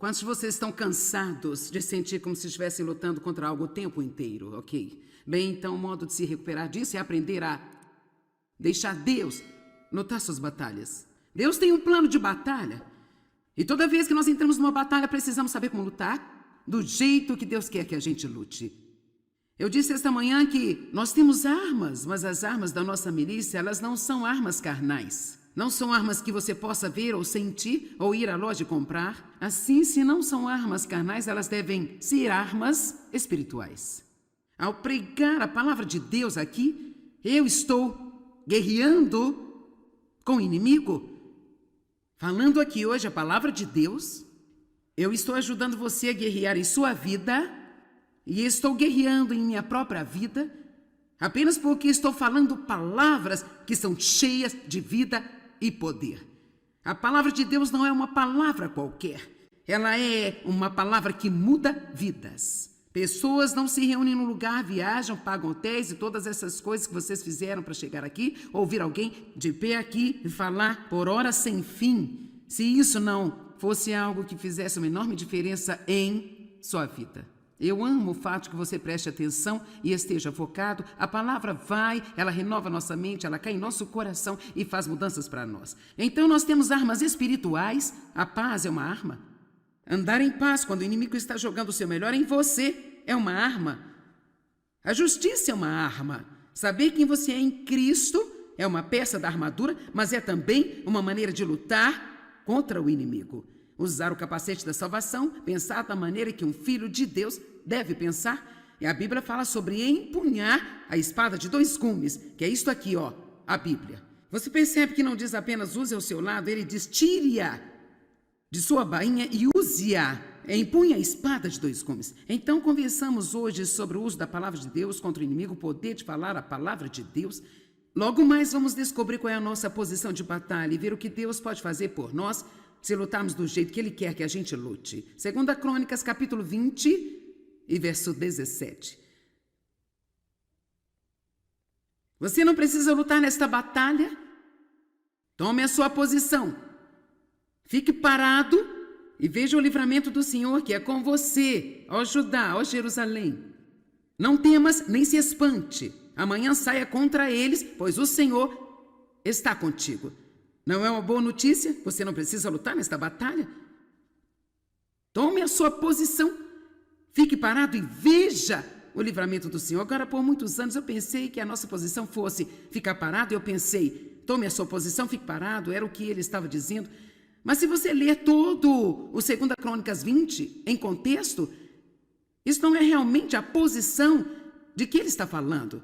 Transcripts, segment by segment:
Quantos de vocês estão cansados de sentir como se estivessem lutando contra algo o tempo inteiro, ok? Bem, então o modo de se recuperar disso é aprender a deixar Deus lutar suas batalhas. Deus tem um plano de batalha. E toda vez que nós entramos numa batalha, precisamos saber como lutar do jeito que Deus quer que a gente lute. Eu disse esta manhã que nós temos armas, mas as armas da nossa milícia, elas não são armas carnais. Não são armas que você possa ver ou sentir ou ir à loja e comprar. Assim, se não são armas carnais, elas devem ser armas espirituais. Ao pregar a palavra de Deus aqui, eu estou guerreando com o inimigo. Falando aqui hoje a palavra de Deus, eu estou ajudando você a guerrear em sua vida e estou guerreando em minha própria vida apenas porque estou falando palavras que são cheias de vida e poder. A palavra de Deus não é uma palavra qualquer. Ela é uma palavra que muda vidas. Pessoas não se reúnem num lugar, viajam, pagam hotéis e todas essas coisas que vocês fizeram para chegar aqui, ouvir alguém de pé aqui e falar por horas sem fim. Se isso não fosse algo que fizesse uma enorme diferença em sua vida. Eu amo o fato de que você preste atenção e esteja focado. A palavra vai, ela renova nossa mente, ela cai em nosso coração e faz mudanças para nós. Então nós temos armas espirituais. A paz é uma arma. Andar em paz quando o inimigo está jogando o seu melhor em você é uma arma. A justiça é uma arma. Saber quem você é em Cristo é uma peça da armadura, mas é também uma maneira de lutar contra o inimigo. Usar o capacete da salvação, pensar da maneira que um filho de Deus deve pensar. E a Bíblia fala sobre empunhar a espada de 2 gumes, que é isto aqui, ó, a Bíblia. Você percebe que não diz apenas use ao seu lado, ele diz tire-a de sua bainha e use-a. Empunha a espada de 2 gumes. Então conversamos hoje sobre o uso da palavra de Deus contra o inimigo, o poder de falar a palavra de Deus. Logo mais vamos descobrir qual é a nossa posição de batalha e ver o que Deus pode fazer por nós se lutarmos do jeito que Ele quer que a gente lute. 2 Crônicas, capítulo 20 e verso 17. Você não precisa lutar nesta batalha. Tome a sua posição. Fique parado e veja o livramento do Senhor que é com você, ó Judá, ó Jerusalém. Não temas nem se espante. Amanhã saia contra eles, pois o Senhor está contigo. Não é uma boa notícia? Você não precisa lutar nesta batalha? Tome a sua posição. Fique parado e veja o livramento do Senhor. Agora, por muitos anos, eu pensei que a nossa posição fosse ficar parado. Eu pensei, tome a sua posição, fique parado. Era o que ele estava dizendo. Mas se você ler todo o 2 Crônicas 20 em contexto, isso não é realmente a posição de que ele está falando.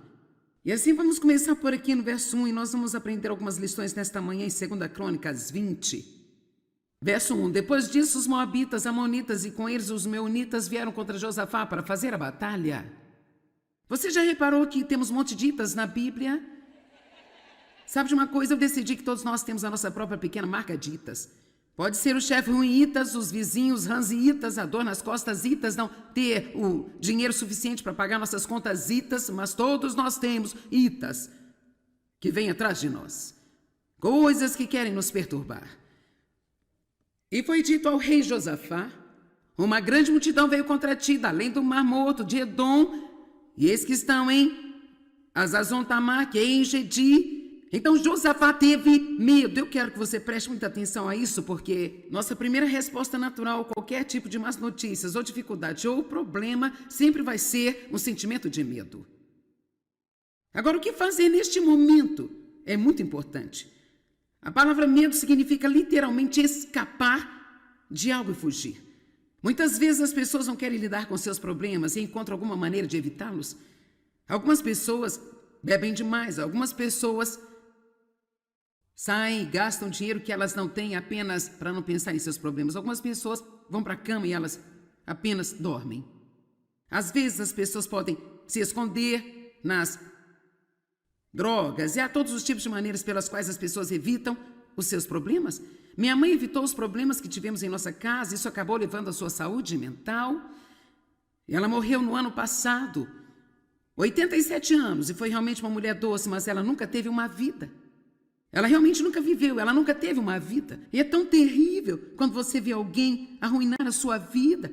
E assim vamos começar por aqui no verso 1 e nós vamos aprender algumas lições nesta manhã em 2 Crônicas 20. Verso 1. Depois disso, os moabitas, amonitas e com eles os meunitas vieram contra Josafá para fazer a batalha. Você já reparou que temos um monte de itas na Bíblia? Sabe de uma coisa? Eu decidi que todos nós temos a nossa própria pequena marca de itas. Pode ser o chefe ruim itas, os vizinhos ranziitas, a dor nas costas itas, não ter o dinheiro suficiente para pagar nossas contas itas, mas todos nós temos itas que vêm atrás de nós. Coisas que querem nos perturbar. E foi dito ao rei Josafá, uma grande multidão veio contra ti, da além do Mar Morto, de Edom, e eis que estão em Azazon-Tamar, que é em Gedi. Então Josafá teve medo. Eu quero que você preste muita atenção a isso, porque nossa primeira resposta natural a qualquer tipo de más notícias, ou dificuldade, ou problema, sempre vai ser um sentimento de medo. Agora, o que fazer neste momento é muito importante. A palavra medo significa literalmente escapar de algo e fugir. Muitas vezes as pessoas não querem lidar com seus problemas e encontram alguma maneira de evitá-los. Algumas pessoas bebem demais, algumas pessoas saem e gastam dinheiro que elas não têm apenas para não pensar em seus problemas. Algumas pessoas vão para a cama e elas apenas dormem. Às vezes as pessoas podem se esconder nas drogas e há todos os tipos de maneiras pelas quais as pessoas evitam os seus problemas. Minha mãe evitou os problemas que tivemos em nossa casa, isso acabou levando a sua saúde mental. Ela morreu no ano passado, 87 anos, e foi realmente uma mulher doce, mas ela nunca teve uma vida. Ela realmente nunca viveu, ela nunca teve uma vida. E é tão terrível quando você vê alguém arruinar a sua vida,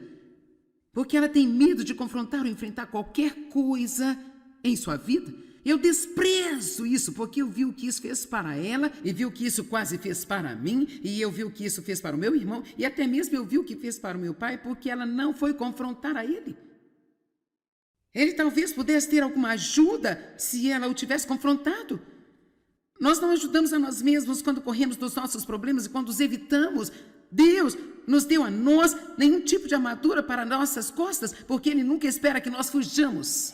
porque ela tem medo de confrontar ou enfrentar qualquer coisa em sua vida. Eu desprezo isso, porque eu vi o que isso fez para ela, e vi o que isso quase fez para mim, e eu vi o que isso fez para o meu irmão, e até mesmo eu vi o que fez para o meu pai, porque ela não foi confrontar a ele. Ele talvez pudesse ter alguma ajuda se ela o tivesse confrontado. Nós não ajudamos a nós mesmos quando corremos dos nossos problemas e quando os evitamos. Deus nos deu a nós nenhum tipo de armadura para nossas costas, porque Ele nunca espera que nós fujamos.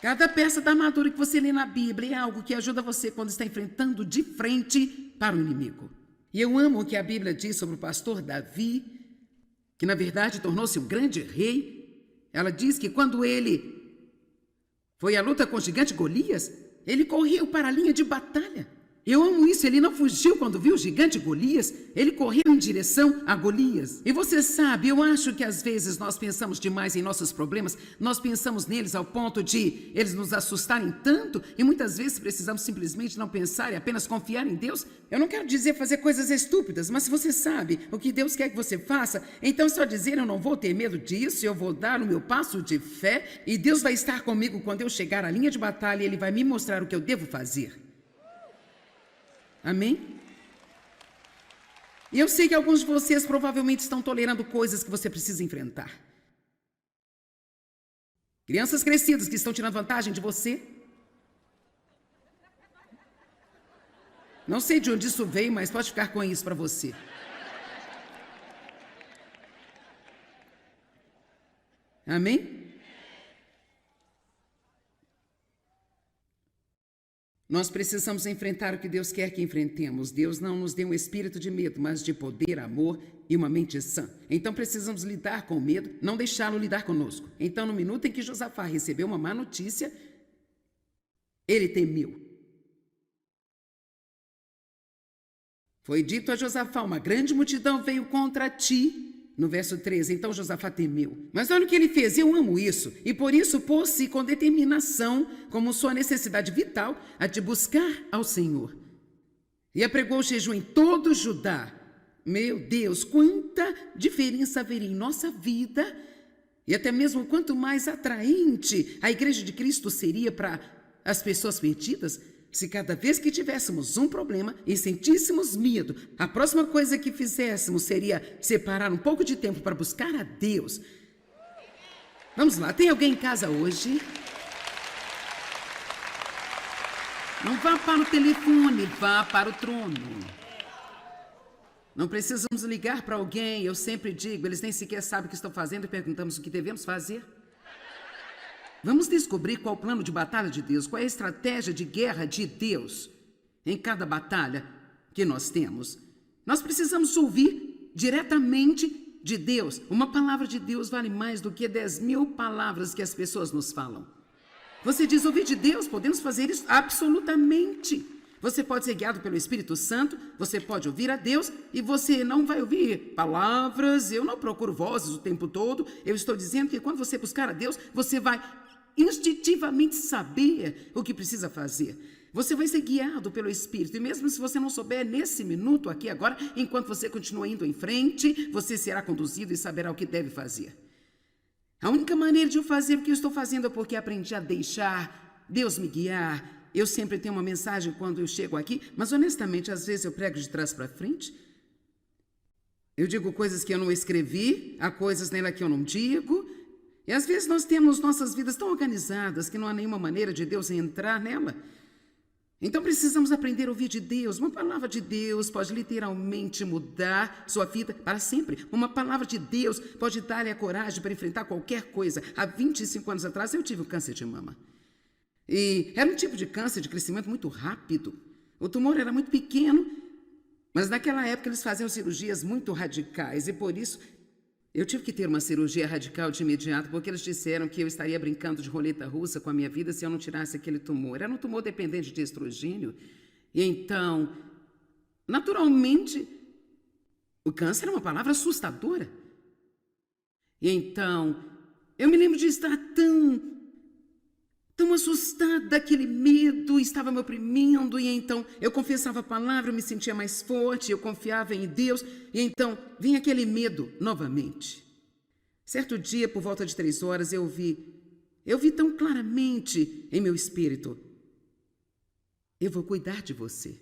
Cada peça da armadura que você lê na Bíblia é algo que ajuda você quando está enfrentando de frente para o inimigo. E eu amo o que a Bíblia diz sobre o pastor Davi, que na verdade tornou-se um grande rei. Ela diz que quando ele foi à luta com o gigante Golias, ele correu para a linha de batalha. Eu amo isso, ele não fugiu quando viu o gigante Golias, ele correu em direção a Golias. E você sabe, eu acho que às vezes nós pensamos demais em nossos problemas, nós pensamos neles ao ponto de eles nos assustarem tanto, e muitas vezes precisamos simplesmente não pensar e apenas confiar em Deus. Eu não quero dizer fazer coisas estúpidas, mas se você sabe o que Deus quer que você faça, então só dizer eu não vou ter medo disso, eu vou dar o meu passo de fé, e Deus vai estar comigo quando eu chegar à linha de batalha e Ele vai me mostrar o que eu devo fazer. Amém? E eu sei que alguns de vocês provavelmente estão tolerando coisas que você precisa enfrentar. Crianças crescidas que estão tirando vantagem de você. Não sei de onde isso veio, mas pode ficar com isso para você. Amém? Nós precisamos enfrentar o que Deus quer que enfrentemos. Deus não nos deu um espírito de medo, mas de poder, amor e uma mente sã. Então precisamos lidar com o medo, não deixá-lo lidar conosco. Então, no minuto em que Josafá recebeu uma má notícia, ele temeu. Foi dito a Josafá: uma grande multidão veio contra ti. No verso 13, então Josafá temeu. Mas olha o que ele fez, eu amo isso. E por isso pôs-se com determinação, como sua necessidade vital, a de buscar ao Senhor. E apregou o jejum em todo Judá. Meu Deus, quanta diferença haveria em nossa vida. E até mesmo quanto mais atraente a Igreja de Cristo seria para as pessoas perdidas, se cada vez que tivéssemos um problema e sentíssemos medo, a próxima coisa que fizéssemos seria separar um pouco de tempo para buscar a Deus. Vamos lá, tem alguém em casa hoje? Não vá para o telefone, vá para o trono. Não precisamos ligar para alguém, eu sempre digo, eles nem sequer sabem o que estão fazendo e perguntamos o que devemos fazer. Vamos descobrir qual o plano de batalha de Deus, qual é a estratégia de guerra de Deus em cada batalha que nós temos. Nós precisamos ouvir diretamente de Deus. Uma palavra de Deus vale mais do que 10.000 palavras que as pessoas nos falam. Você diz ouvir de Deus, podemos fazer isso absolutamente. Você pode ser guiado pelo Espírito Santo, você pode ouvir a Deus e você não vai ouvir palavras. Eu não procuro vozes o tempo todo. Eu estou dizendo que quando você buscar a Deus, você vai instintivamente saber o que precisa fazer. Você vai ser guiado pelo Espírito. E mesmo se você não souber nesse minuto aqui agora, enquanto você continua indo em frente, você será conduzido e saberá o que deve fazer. A única maneira de eu fazer o que eu estou fazendo é porque aprendi a deixar Deus me guiar. Eu sempre tenho uma mensagem quando eu chego aqui, mas honestamente, às vezes eu prego de trás para frente. Eu digo coisas que eu não escrevi, há coisas nela que eu não digo. E às vezes nós temos nossas vidas tão organizadas que não há nenhuma maneira de Deus entrar nela. Então precisamos aprender a ouvir de Deus. Uma palavra de Deus pode literalmente mudar sua vida para sempre. Uma palavra de Deus pode dar-lhe a coragem para enfrentar qualquer coisa. Há 25 anos atrás eu tive um câncer de mama. E era um tipo de câncer de crescimento muito rápido. O tumor era muito pequeno, mas naquela época eles faziam cirurgias muito radicais e por isso eu tive que ter uma cirurgia radical de imediato, porque eles disseram que eu estaria brincando de roleta russa com a minha vida se eu não tirasse aquele tumor. Era um tumor dependente de estrogênio. E então, naturalmente, o câncer é uma palavra assustadora. E então, eu me lembro de estar tão tão assustada, aquele medo estava me oprimindo, e então eu confessava a palavra, eu me sentia mais forte, eu confiava em Deus, e então vinha aquele medo novamente. Certo dia, por volta de 3 horas, eu vi tão claramente em meu espírito: eu vou cuidar de você.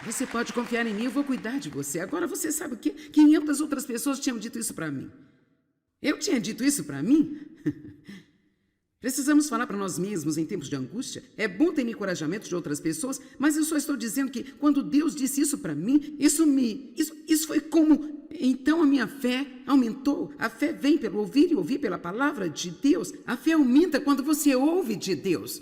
Você pode confiar em mim, eu vou cuidar de você. Agora você sabe o quê? 500 outras pessoas tinham dito isso para mim. Eu tinha dito isso para mim? Precisamos falar para nós mesmos em tempos de angústia. É bom ter encorajamento de outras pessoas, mas eu só estou dizendo que quando Deus disse isso para mim, isso foi como... Então a minha fé aumentou. A fé vem pelo ouvir e ouvir pela palavra de Deus. A fé aumenta quando você ouve de Deus.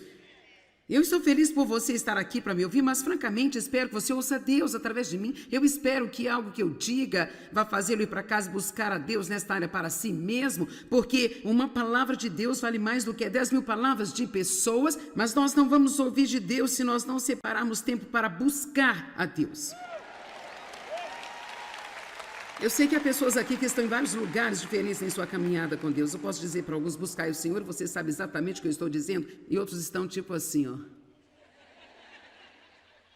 Eu estou feliz por você estar aqui para me ouvir, mas francamente espero que você ouça Deus através de mim. Eu espero que algo que eu diga vá fazê-lo ir para casa buscar a Deus nesta área para si mesmo, porque uma palavra de Deus vale mais do que 10.000 palavras de pessoas, mas nós não vamos ouvir de Deus se nós não separarmos tempo para buscar a Deus. Eu sei que há pessoas aqui que estão em vários lugares diferentes em sua caminhada com Deus. Eu posso dizer para alguns: buscai o Senhor, você sabe exatamente o que eu estou dizendo, e outros estão tipo assim, ó.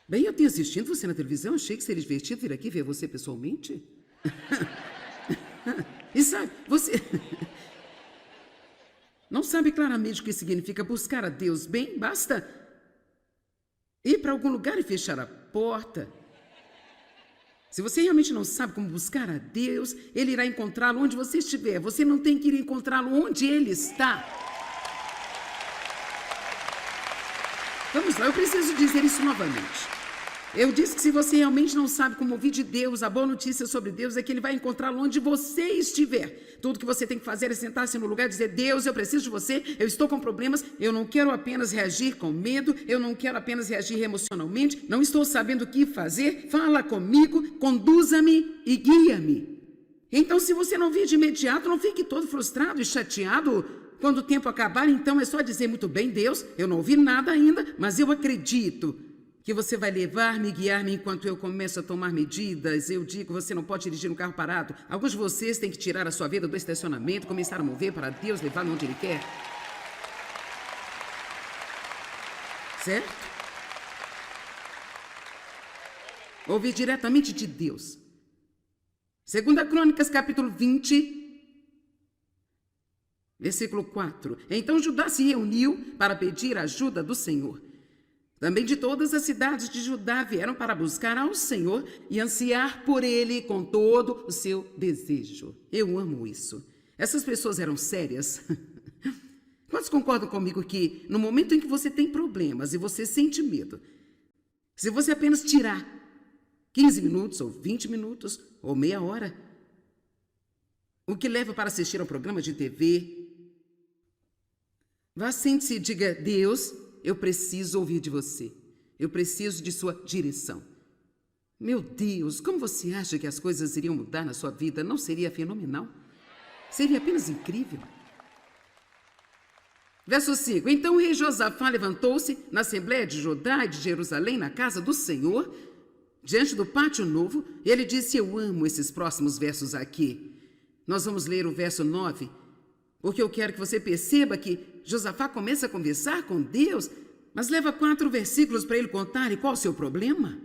Bem, eu tenho assistido você na televisão, achei que seria divertido vir aqui ver você pessoalmente. E sabe, você não sabe claramente o que significa buscar a Deus. Bem, basta ir para algum lugar e fechar a porta. Se você realmente não sabe como buscar a Deus, Ele irá encontrá-lo onde você estiver. Você não tem que ir encontrá-lo onde Ele está. Vamos lá, eu preciso dizer isso novamente. Eu disse que se você realmente não sabe como ouvir de Deus, a boa notícia sobre Deus é que Ele vai encontrá-lo onde você estiver. Tudo que você tem que fazer é sentar-se no lugar e dizer: Deus, eu preciso de você, eu estou com problemas, eu não quero apenas reagir com medo, eu não quero apenas reagir emocionalmente, não estou sabendo o que fazer, fala comigo, conduza-me e guia-me. Então, se você não vir de imediato, não fique todo frustrado e chateado. Quando o tempo acabar, então é só dizer: muito bem, Deus, eu não ouvi nada ainda, mas eu acredito que você vai levar-me e guiar-me enquanto eu começo a tomar medidas. Eu digo: você não pode dirigir um carro parado. Alguns de vocês têm que tirar a sua vida do estacionamento, começar a mover para Deus levá-lo onde Ele quer. Certo? Ouvir diretamente de Deus. 2 Crônicas, capítulo 20, versículo 4. Então Judá se reuniu para pedir a ajuda do Senhor. Também de todas as cidades de Judá vieram para buscar ao Senhor e ansiar por Ele com todo o seu desejo. Eu amo isso. Essas pessoas eram sérias. Quantos concordam comigo que no momento em que você tem problemas e você sente medo, se você apenas tirar 15 minutos ou 20 minutos ou meia hora, o que leva para assistir a um programa de TV, vá, sente-se e diga: Deus, eu preciso ouvir de você. Eu preciso de sua direção. Meu Deus, como você acha que as coisas iriam mudar na sua vida? Não seria fenomenal? Seria apenas incrível. Verso 5. Então o rei Josafá levantou-se na Assembleia de Judá e de Jerusalém, na casa do Senhor, diante do pátio novo, e ele disse: eu amo esses próximos versos aqui. Nós vamos ler o verso 9, porque eu quero que você perceba que Josafá começa a conversar com Deus, mas leva 4 versículos para ele contar. E qual o seu problema?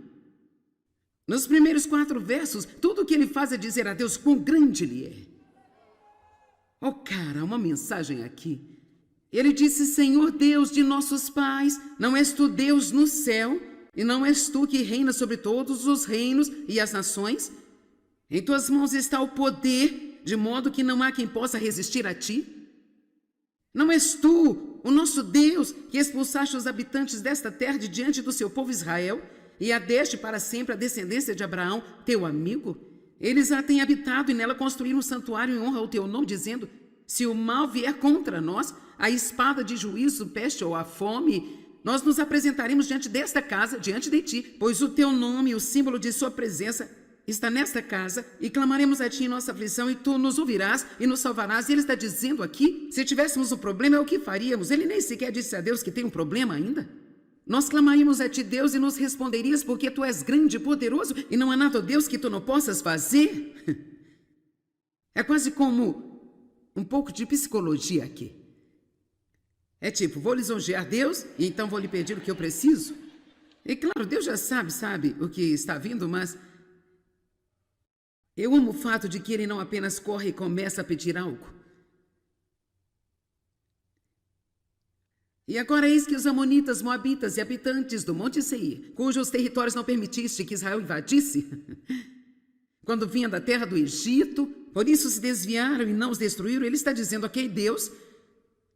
Nos primeiros 4 versos, tudo o que ele faz é dizer a Deus quão grande Ele é. Oh, cara, uma mensagem aqui. Ele disse: Senhor Deus de nossos pais, não és tu Deus no céu, e não és tu que reina sobre todos os reinos e as nações? Em tuas mãos está o poder, de modo que não há quem possa resistir a ti. Não és tu, o nosso Deus, que expulsaste os habitantes desta terra de diante do seu povo Israel, e a deste para sempre a descendência de Abraão, teu amigo? Eles a têm habitado e nela construíram um santuário em honra ao teu nome, dizendo: se o mal vier contra nós, a espada de juízo, peste ou a fome, nós nos apresentaremos diante desta casa, diante de ti, pois o teu nome e o símbolo de sua presença está nesta casa, e clamaremos a ti em nossa aflição, e tu nos ouvirás e nos salvarás. E ele está dizendo aqui: se tivéssemos um problema, é o que faríamos? Ele nem sequer disse a Deus que tem um problema ainda. Nós clamaríamos a ti, Deus, e nos responderias, porque tu és grande e poderoso, e não há nada, Deus, que tu não possas fazer. É quase como um pouco de psicologia aqui. É tipo, vou lisonjear Deus e então vou lhe pedir o que eu preciso. E claro, Deus já sabe o que está vindo, mas eu amo o fato de que ele não apenas corre e começa a pedir algo. E agora eis que os amonitas, moabitas e habitantes do Monte Seir, cujos territórios não permitiste que Israel invadisse, quando vinha da terra do Egito, por isso se desviaram e não os destruíram, ele está dizendo, ok, Deus,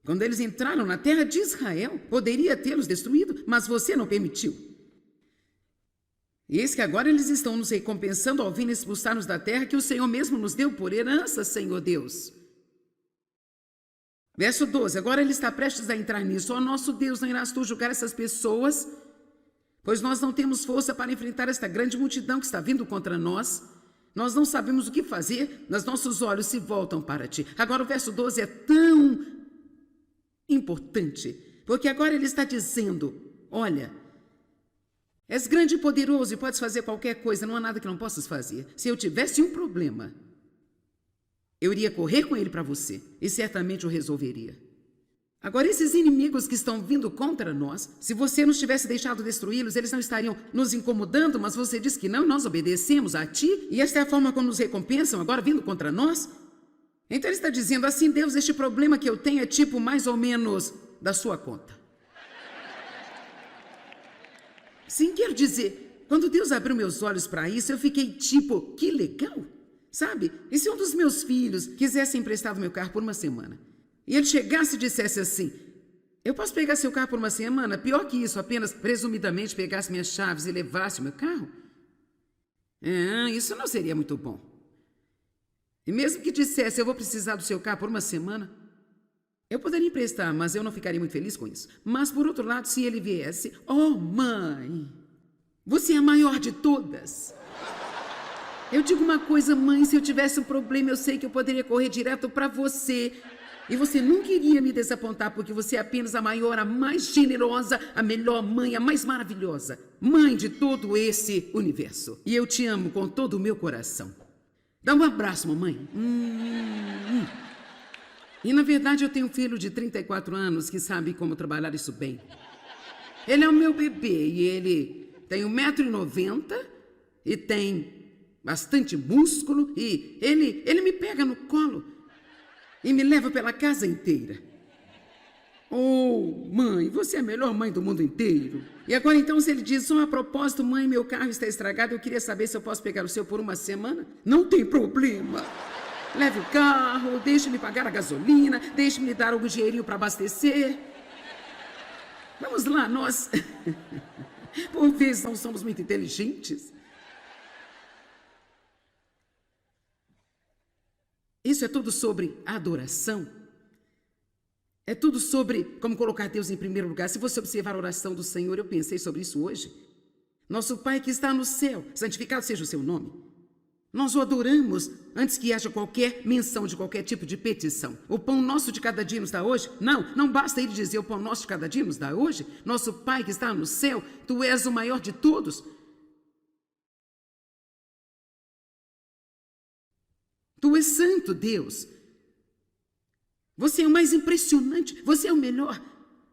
quando eles entraram na terra de Israel, poderia tê-los destruído, mas você não permitiu. E eis que agora eles estão nos recompensando ao vir expulsar-nos da terra que o Senhor mesmo nos deu por herança, Senhor Deus. Verso 12, agora ele está prestes a entrar nisso. Ó nosso Deus, não irás tu julgar essas pessoas? Pois nós não temos força para enfrentar esta grande multidão que está vindo contra nós. Nós não sabemos o que fazer, mas nossos olhos se voltam para ti. Agora o verso 12 é tão importante, porque agora ele está dizendo, olha, és grande e poderoso e podes fazer qualquer coisa, não há nada que não possas fazer. Se eu tivesse um problema, eu iria correr com ele para você e certamente o resolveria. Agora, esses inimigos que estão vindo contra nós, se você nos tivesse deixado destruí-los, eles não estariam nos incomodando, mas você diz que não, nós obedecemos a ti, e esta é a forma como nos recompensam, agora vindo contra nós? Então ele está dizendo assim, Deus, este problema que eu tenho é tipo mais ou menos da sua conta. Sim, quero dizer, quando Deus abriu meus olhos para isso, eu fiquei tipo, que legal. Sabe, e se um dos meus filhos quisesse emprestar o meu carro por uma semana, e ele chegasse e dissesse assim, eu posso pegar seu carro por uma semana? Pior que isso, apenas presumidamente pegasse minhas chaves e levasse o meu carro? Isso não seria muito bom. E mesmo que dissesse, eu vou precisar do seu carro por uma semana, eu poderia emprestar, mas eu não ficaria muito feliz com isso. Mas, por outro lado, se ele viesse, oh mãe, você é a maior de todas. Eu digo uma coisa, mãe, se eu tivesse um problema, eu sei que eu poderia correr direto para você. E você nunca iria me desapontar, porque você é apenas a maior, a mais generosa, a melhor mãe, a mais maravilhosa. Mãe de todo esse universo. E eu te amo com todo o meu coração. Dá um abraço, mamãe. E, na verdade, eu tenho um filho de 34 anos que sabe como trabalhar isso bem. Ele é o meu bebê e ele tem 1,90 m e tem bastante músculo e ele me pega no colo e me leva pela casa inteira. Oh, mãe, você é a melhor mãe do mundo inteiro. E agora então se ele diz, a propósito, mãe, meu carro está estragado, eu queria saber se eu posso pegar o seu por uma semana. Não tem problema. Leve o carro, deixe-me pagar a gasolina, deixe-me dar algum dinheirinho para abastecer. Vamos lá, nós por vezes não somos muito inteligentes. Isso é tudo sobre adoração. É tudo sobre como colocar Deus em primeiro lugar. Se você observar a oração do Senhor, eu pensei sobre isso hoje. Nosso Pai que está no céu, santificado seja o seu nome. Nós o adoramos antes que haja qualquer menção de qualquer tipo de petição. O pão nosso de cada dia nos dá hoje? Não basta ele dizer o pão nosso de cada dia nos dá hoje. Nosso Pai que está no céu, tu és o maior de todos. Tu és santo, Deus. Você é o mais impressionante. Você é o melhor.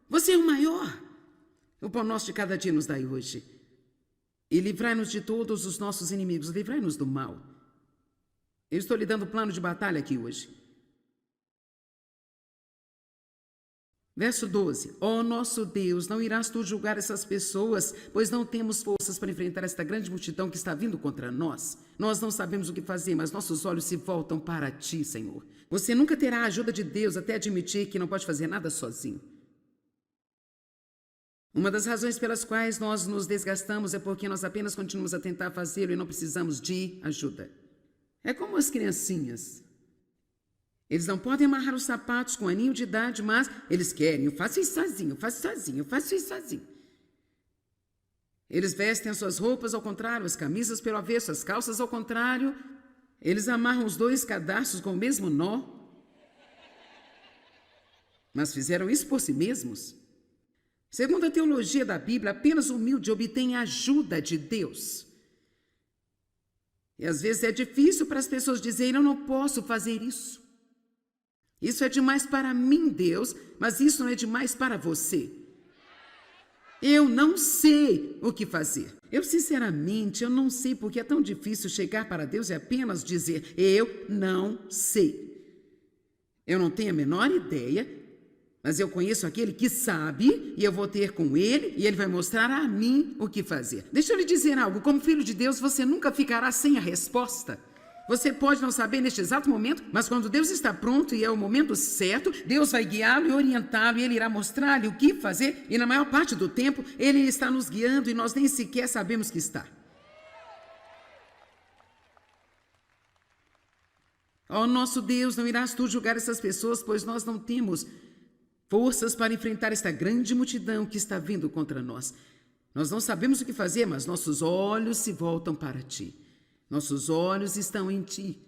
Você é o maior. O pão nosso de cada dia nos dai hoje. E livrai-nos de todos os nossos inimigos. Livrai-nos do mal. Eu estou lhe dando plano de batalha aqui hoje. Verso 12. Ó nosso Deus, não irás tu julgar essas pessoas, pois não temos forças para enfrentar esta grande multidão que está vindo contra nós. Nós não sabemos o que fazer, mas nossos olhos se voltam para ti, Senhor. Você nunca terá a ajuda de Deus até admitir que não pode fazer nada sozinho. Uma das razões pelas quais nós nos desgastamos é porque nós apenas continuamos a tentar fazê-lo e não precisamos de ajuda. É como as criancinhas. Eles não podem amarrar os sapatos com um aninho de idade, mas eles querem. Eu faço isso sozinho, eu faço sozinho, eu faço isso sozinho. Eles vestem as suas roupas ao contrário, as camisas pelo avesso, as calças ao contrário. Eles amarram os dois cadarços com o mesmo nó. Mas fizeram isso por si mesmos. Segundo a teologia da Bíblia, apenas o humilde obtém a ajuda de Deus. E às vezes é difícil para as pessoas dizerem, eu não posso fazer isso. Isso é demais para mim, Deus, mas isso não é demais para você. Eu não sei o que fazer. Sinceramente, eu não sei porque é tão difícil chegar para Deus e apenas dizer, eu não sei. Eu não tenho a menor ideia, mas eu conheço aquele que sabe e eu vou ter com ele e ele vai mostrar a mim o que fazer. Deixa eu lhe dizer algo, como filho de Deus, você nunca ficará sem a resposta. Você pode não saber neste exato momento, mas quando Deus está pronto e é o momento certo, Deus vai guiá-lo e orientá-lo e Ele irá mostrar-lhe o que fazer e na maior parte do tempo Ele está nos guiando e nós nem sequer sabemos que está. Ó nosso Deus, não irás tu julgar essas pessoas, pois nós não temos forças para enfrentar esta grande multidão que está vindo contra nós. Nós não sabemos o que fazer, mas nossos olhos se voltam para ti. Nossos olhos estão em ti.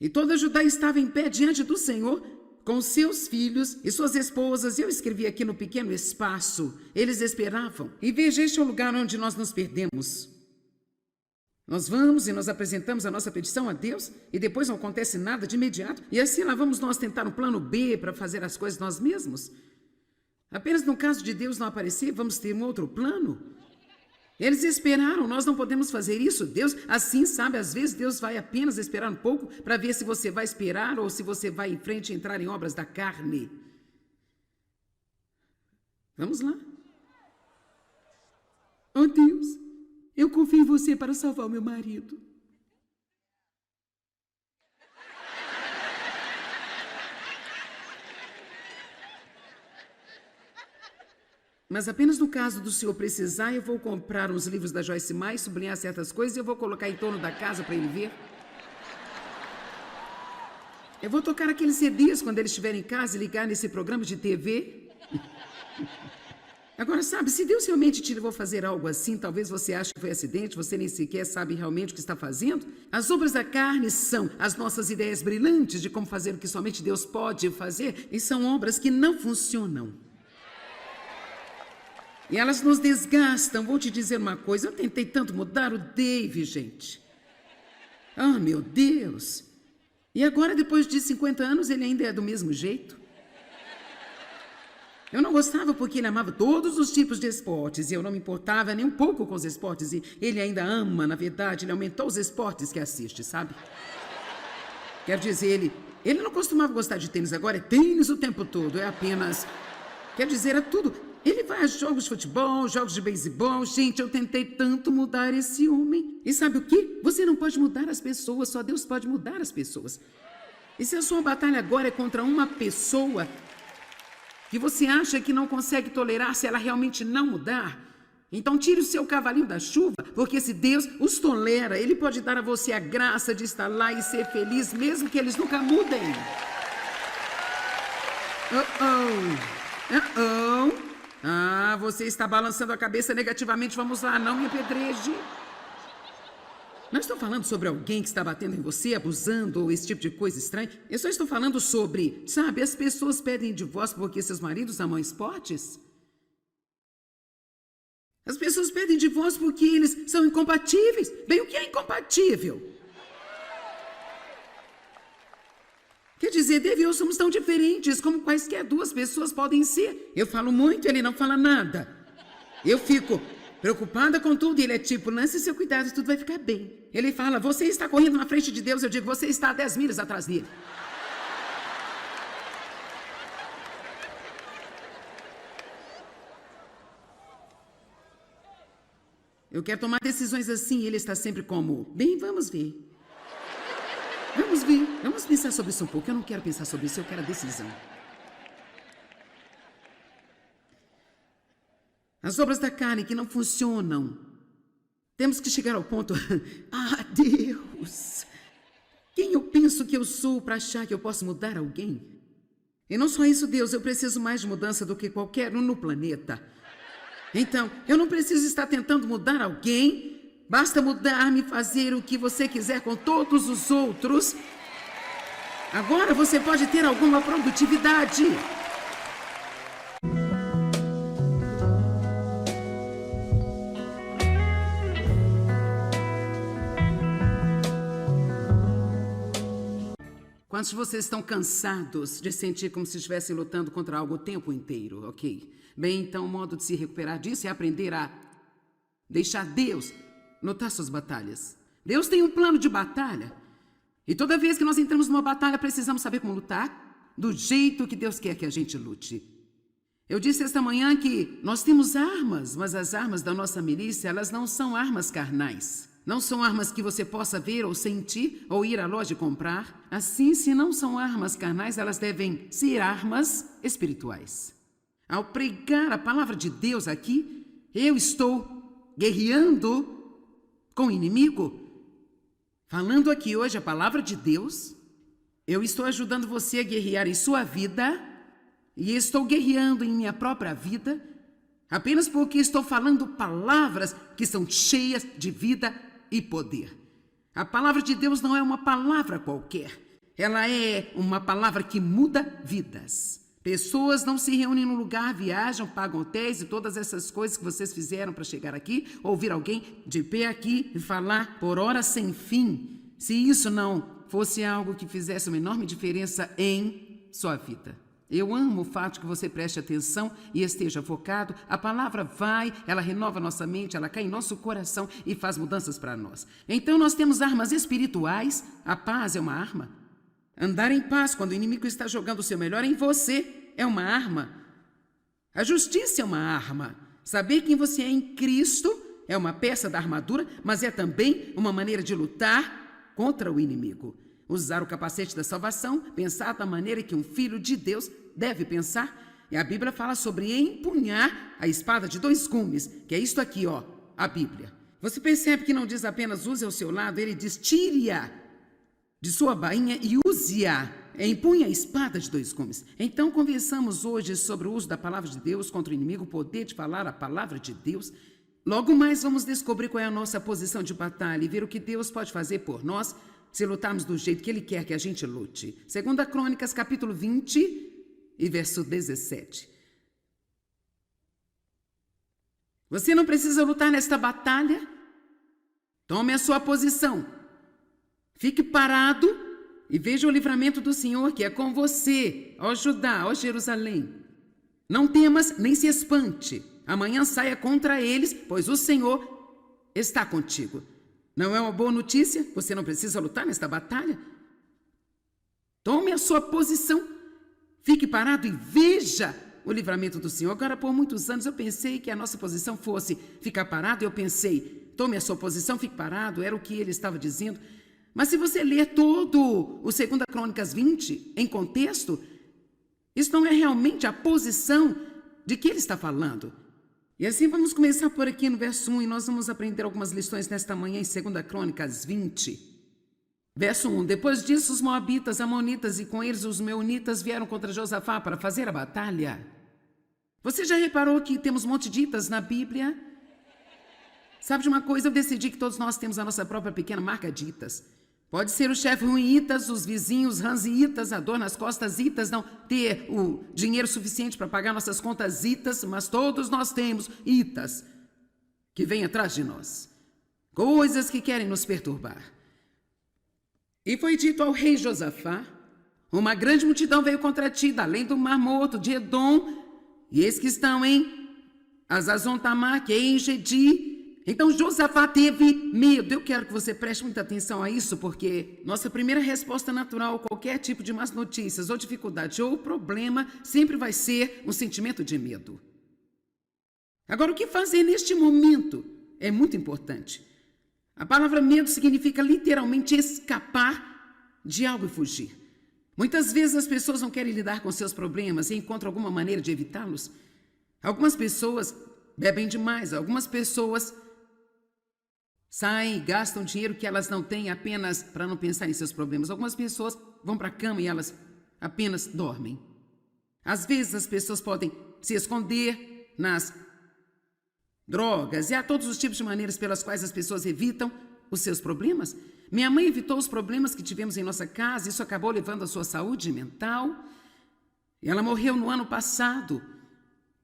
E toda Judá estava em pé diante do Senhor, com seus filhos e suas esposas. Eu escrevi aqui no pequeno espaço. Eles esperavam. E veja, este é o lugar onde nós nos perdemos. Nós vamos e nós apresentamos a nossa petição a Deus e depois não acontece nada de imediato. E assim lá vamos nós tentar um plano B para fazer as coisas nós mesmos. Apenas no caso de Deus não aparecer, vamos ter um outro plano. Eles esperaram, nós não podemos fazer isso. Deus, assim sabe, às vezes Deus vai apenas esperar um pouco para ver se você vai esperar ou se você vai em frente e entrar em obras da carne. Vamos lá. Oh Deus, eu confio em você para salvar o meu marido. Mas apenas no caso do senhor precisar, eu vou comprar uns livros da Joyce Meyer, sublinhar certas coisas e eu vou colocar em torno da casa para ele ver. Eu vou tocar aqueles CDs quando ele estiver em casa e ligar nesse programa de TV. Agora, sabe, se Deus realmente te levou a fazer algo assim, talvez você ache que foi acidente, você nem sequer sabe realmente o que está fazendo. As obras da carne são as nossas ideias brilhantes de como fazer o que somente Deus pode fazer, e são obras que não funcionam. E elas nos desgastam. Vou te dizer uma coisa, eu tentei tanto mudar o Dave, gente. Ah, meu Deus. E agora, depois de 50 anos, ele ainda é do mesmo jeito. Eu não gostava porque ele amava todos os tipos de esportes e eu não me importava nem um pouco com os esportes. E ele ainda ama, na verdade, ele aumentou os esportes que assiste, sabe? Quer dizer, ele não costumava gostar de tênis, agora é tênis o tempo todo, é apenas... Quer dizer, é tudo... Ele vai a jogos de futebol, jogos de beisebol. Gente, eu tentei tanto mudar esse homem. E sabe o quê? Você não pode mudar as pessoas, só Deus pode mudar as pessoas. E se a sua batalha agora é contra uma pessoa que você acha que não consegue tolerar se ela realmente não mudar, então tire o seu cavalinho da chuva, porque se Deus os tolera, Ele pode dar a você a graça de estar lá e ser feliz, mesmo que eles nunca mudem. Ah, você está balançando a cabeça negativamente. Vamos lá, não me apedreje. Não estou falando sobre alguém que está batendo em você, abusando ou esse tipo de coisa estranha. Eu só estou falando sobre, sabe, as pessoas pedem divórcio porque seus maridos amam esportes. As pessoas pedem divórcio porque eles são incompatíveis. Bem, o que é incompatível? Quer dizer, Dave e eu somos tão diferentes como quaisquer duas pessoas podem ser. Eu falo muito, ele não fala nada. Eu fico preocupada com tudo e ele é tipo, lance seu cuidado, tudo vai ficar bem. Ele fala, você está correndo na frente de Deus. Eu digo, você está a 10 milhas atrás dele. Eu quero tomar decisões assim e ele está sempre como, bem, vamos ver. Vamos ver, vamos pensar sobre isso um pouco. Eu não quero pensar sobre isso, eu quero a decisão. As obras da carne que não funcionam. Temos que chegar ao ponto, ah, Deus, quem eu penso que eu sou para achar que eu posso mudar alguém? E não só isso, Deus, eu preciso mais de mudança do que qualquer um no planeta. Então, eu não preciso estar tentando mudar alguém. Basta mudar-me e fazer o que você quiser com todos os outros. Agora você pode ter alguma produtividade. Quantos de vocês estão cansados de sentir como se estivessem lutando contra algo o tempo inteiro, ok? Bem, então o modo de se recuperar disso é aprender a deixar Deus lutar suas batalhas. Deus tem um plano de batalha. E toda vez que nós entramos numa batalha, precisamos saber como lutar do jeito que Deus quer que a gente lute. Eu disse esta manhã que nós temos armas, mas as armas da nossa milícia, elas não são armas carnais. Não são armas que você possa ver ou sentir ou ir à loja e comprar. Assim, se não são armas carnais, elas devem ser armas espirituais. Ao pregar a palavra de Deus aqui, eu estou guerreando com o inimigo. Falando aqui hoje a palavra de Deus, eu estou ajudando você a guerrear em sua vida e estou guerreando em minha própria vida apenas porque estou falando palavras que são cheias de vida e poder. A palavra de Deus não é uma palavra qualquer. Ela é uma palavra que muda vidas. Pessoas não se reúnem num lugar, viajam, pagam hotéis e todas essas coisas que vocês fizeram para chegar aqui, ouvir alguém de pé aqui e falar por horas sem fim. Se isso não fosse algo que fizesse uma enorme diferença em sua vida. Eu amo o fato que você preste atenção e esteja focado. A palavra vai, ela renova nossa mente, ela cai em nosso coração e faz mudanças para nós. Então nós temos armas espirituais. A paz é uma arma. Andar em paz quando o inimigo está jogando o seu melhor em você é uma arma. A justiça é uma arma. Saber quem você é em Cristo é uma peça da armadura, mas é também uma maneira de lutar contra o inimigo. Usar o capacete da salvação, pensar da maneira que um filho de Deus deve pensar. E a Bíblia fala sobre empunhar a espada de dois gumes, que é isto aqui, ó, a Bíblia. Você percebe que não diz apenas use ao seu lado, ele diz tire-a de sua bainha e use-a. Empunhe a espada de dois gumes. Então conversamos hoje sobre o uso da palavra de Deus contra o inimigo, o poder de falar a palavra de Deus. Logo mais vamos descobrir qual é a nossa posição de batalha e ver o que Deus pode fazer por nós se lutarmos do jeito que Ele quer que a gente lute. 2 Crônicas, capítulo 20 e verso 17. Você não precisa lutar nesta batalha? Tome a sua posição. Fique parado e veja o livramento do Senhor que é com você, ó Judá, ó Jerusalém. Não temas nem se espante. Amanhã saia contra eles, pois o Senhor está contigo. Não é uma boa notícia? Você não precisa lutar nesta batalha? Tome a sua posição. Fique parado e veja o livramento do Senhor. Agora, por muitos anos, eu pensei que a nossa posição fosse ficar parado. Eu pensei, tome a sua posição, fique parado. Era o que ele estava dizendo. Mas se você ler todo o 2 Crônicas 20 em contexto, isso não é realmente a posição de que ele está falando. E assim vamos começar por aqui no verso 1 e nós vamos aprender algumas lições nesta manhã em 2 Crônicas 20. Verso 1. Depois disso, os moabitas, amonitas e com eles os meunitas vieram contra Josafá para fazer a batalha. Você já reparou que temos um monte de itas na Bíblia? Sabe de uma coisa? Eu decidi que todos nós temos a nossa própria pequena marca de itas. Pode ser o chefe ruim itas, os vizinhos ranziitas, a dor nas costas itas, não ter o dinheiro suficiente para pagar nossas contas itas, mas todos nós temos itas que vêm atrás de nós. Coisas que querem nos perturbar. E foi dito ao rei Josafá, uma grande multidão veio contra ti, além do Mar Morto, de Edom, e eis que estão em Azazon-Tamar, que é em Gedi. Então Josafá teve medo. Eu quero que você preste muita atenção a isso, porque nossa primeira resposta natural a qualquer tipo de más notícias, ou dificuldade, ou problema, sempre vai ser um sentimento de medo. Agora, o que fazer neste momento é muito importante. A palavra medo significa literalmente escapar de algo e fugir. Muitas vezes as pessoas não querem lidar com seus problemas e encontram alguma maneira de evitá-los. Algumas pessoas bebem demais, algumas pessoas saem e gastam dinheiro que elas não têm apenas para não pensar em seus problemas. Algumas pessoas vão para a cama e elas apenas dormem. Às vezes as pessoas podem se esconder nas drogas e há todos os tipos de maneiras pelas quais as pessoas evitam os seus problemas. Minha mãe evitou os problemas que tivemos em nossa casa, isso acabou levando à sua saúde mental. Ela morreu no ano passado,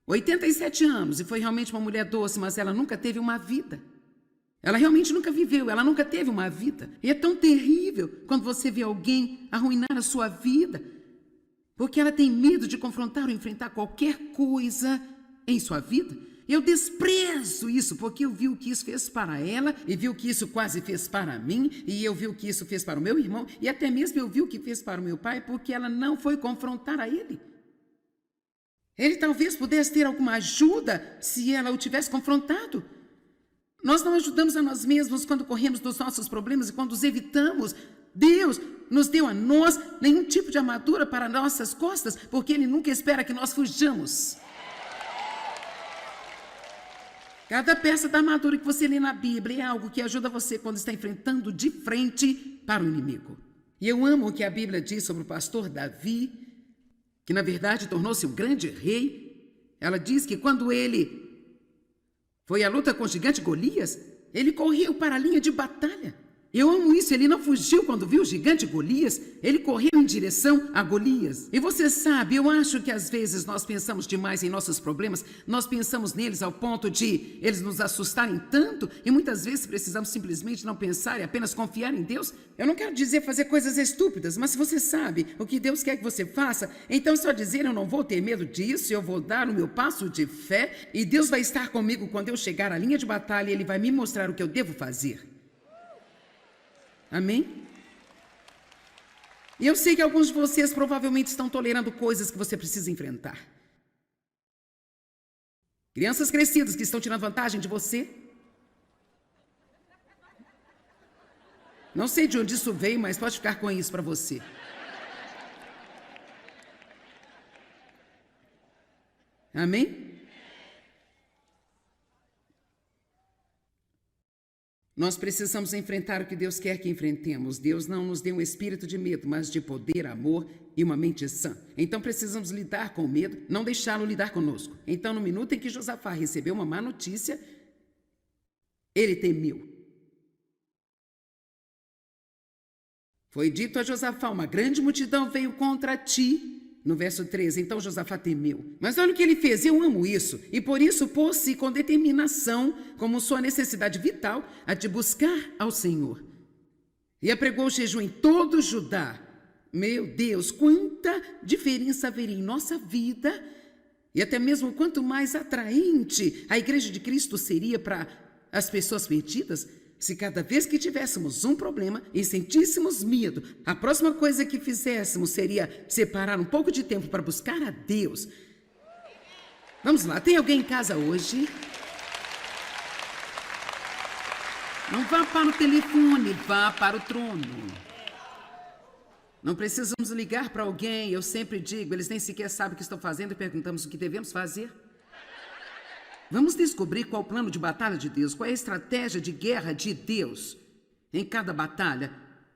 87 anos, e foi realmente uma mulher doce, mas ela nunca teve uma vida. Ela realmente nunca viveu, ela nunca teve uma vida. E é tão terrível quando você vê alguém arruinar a sua vida, porque ela tem medo de confrontar ou enfrentar qualquer coisa em sua vida. Eu desprezo isso, porque eu vi o que isso fez para ela, e vi o que isso quase fez para mim, e eu vi o que isso fez para o meu irmão, e até mesmo eu vi o que fez para o meu pai, porque ela não foi confrontar a ele. Ele talvez pudesse ter alguma ajuda se ela o tivesse confrontado. Nós não ajudamos a nós mesmos quando corremos dos nossos problemas e quando os evitamos. Deus nos deu a nós nenhum tipo de armadura para nossas costas, porque Ele nunca espera que nós fujamos. Cada peça da armadura que você lê na Bíblia é algo que ajuda você quando está enfrentando de frente para o inimigo. E eu amo o que a Bíblia diz sobre o pastor Davi, que na verdade tornou-se um grande rei. Ela diz que quando ele foi à luta com o gigante Golias, ele correu para a linha de batalha. Eu amo isso, ele não fugiu quando viu o gigante Golias, ele correu em direção a Golias. E você sabe, eu acho que às vezes nós pensamos demais em nossos problemas, nós pensamos neles ao ponto de eles nos assustarem tanto, e muitas vezes precisamos simplesmente não pensar e apenas confiar em Deus. Eu não quero dizer fazer coisas estúpidas, mas se você sabe o que Deus quer que você faça, então só dizer eu não vou ter medo disso, eu vou dar o meu passo de fé, e Deus vai estar comigo quando eu chegar à linha de batalha e Ele vai me mostrar o que eu devo fazer. Amém? E eu sei que alguns de vocês provavelmente estão tolerando coisas que você precisa enfrentar. Crianças crescidas que estão tirando vantagem de você. Não sei de onde isso veio, mas pode ficar com isso para você. Amém? Nós precisamos enfrentar o que Deus quer que enfrentemos. Deus não nos deu um espírito de medo, mas de poder, amor e uma mente sã. Então precisamos lidar com o medo, não deixá-lo lidar conosco. Então, no minuto em que Josafá recebeu uma má notícia, ele temeu. Foi dito a Josafá, uma grande multidão veio contra ti. No verso 13, então Josafá temeu. Mas olha o que ele fez, eu amo isso. E por isso pôs-se com determinação, como sua necessidade vital, a de buscar ao Senhor. E apregou o jejum em todo o Judá. Meu Deus, quanta diferença haveria em nossa vida. E até mesmo quanto mais atraente a Igreja de Cristo seria para as pessoas perdidas, se cada vez que tivéssemos um problema e sentíssemos medo, a próxima coisa que fizéssemos seria separar um pouco de tempo para buscar a Deus. Vamos lá, tem alguém em casa hoje? Não vá para o telefone, vá para o trono. Não precisamos ligar para alguém, eu sempre digo, eles nem sequer sabem o que estão fazendo e perguntamos o que devemos fazer. Vamos descobrir qual o plano de batalha de Deus, qual é a estratégia de guerra de Deus em cada batalha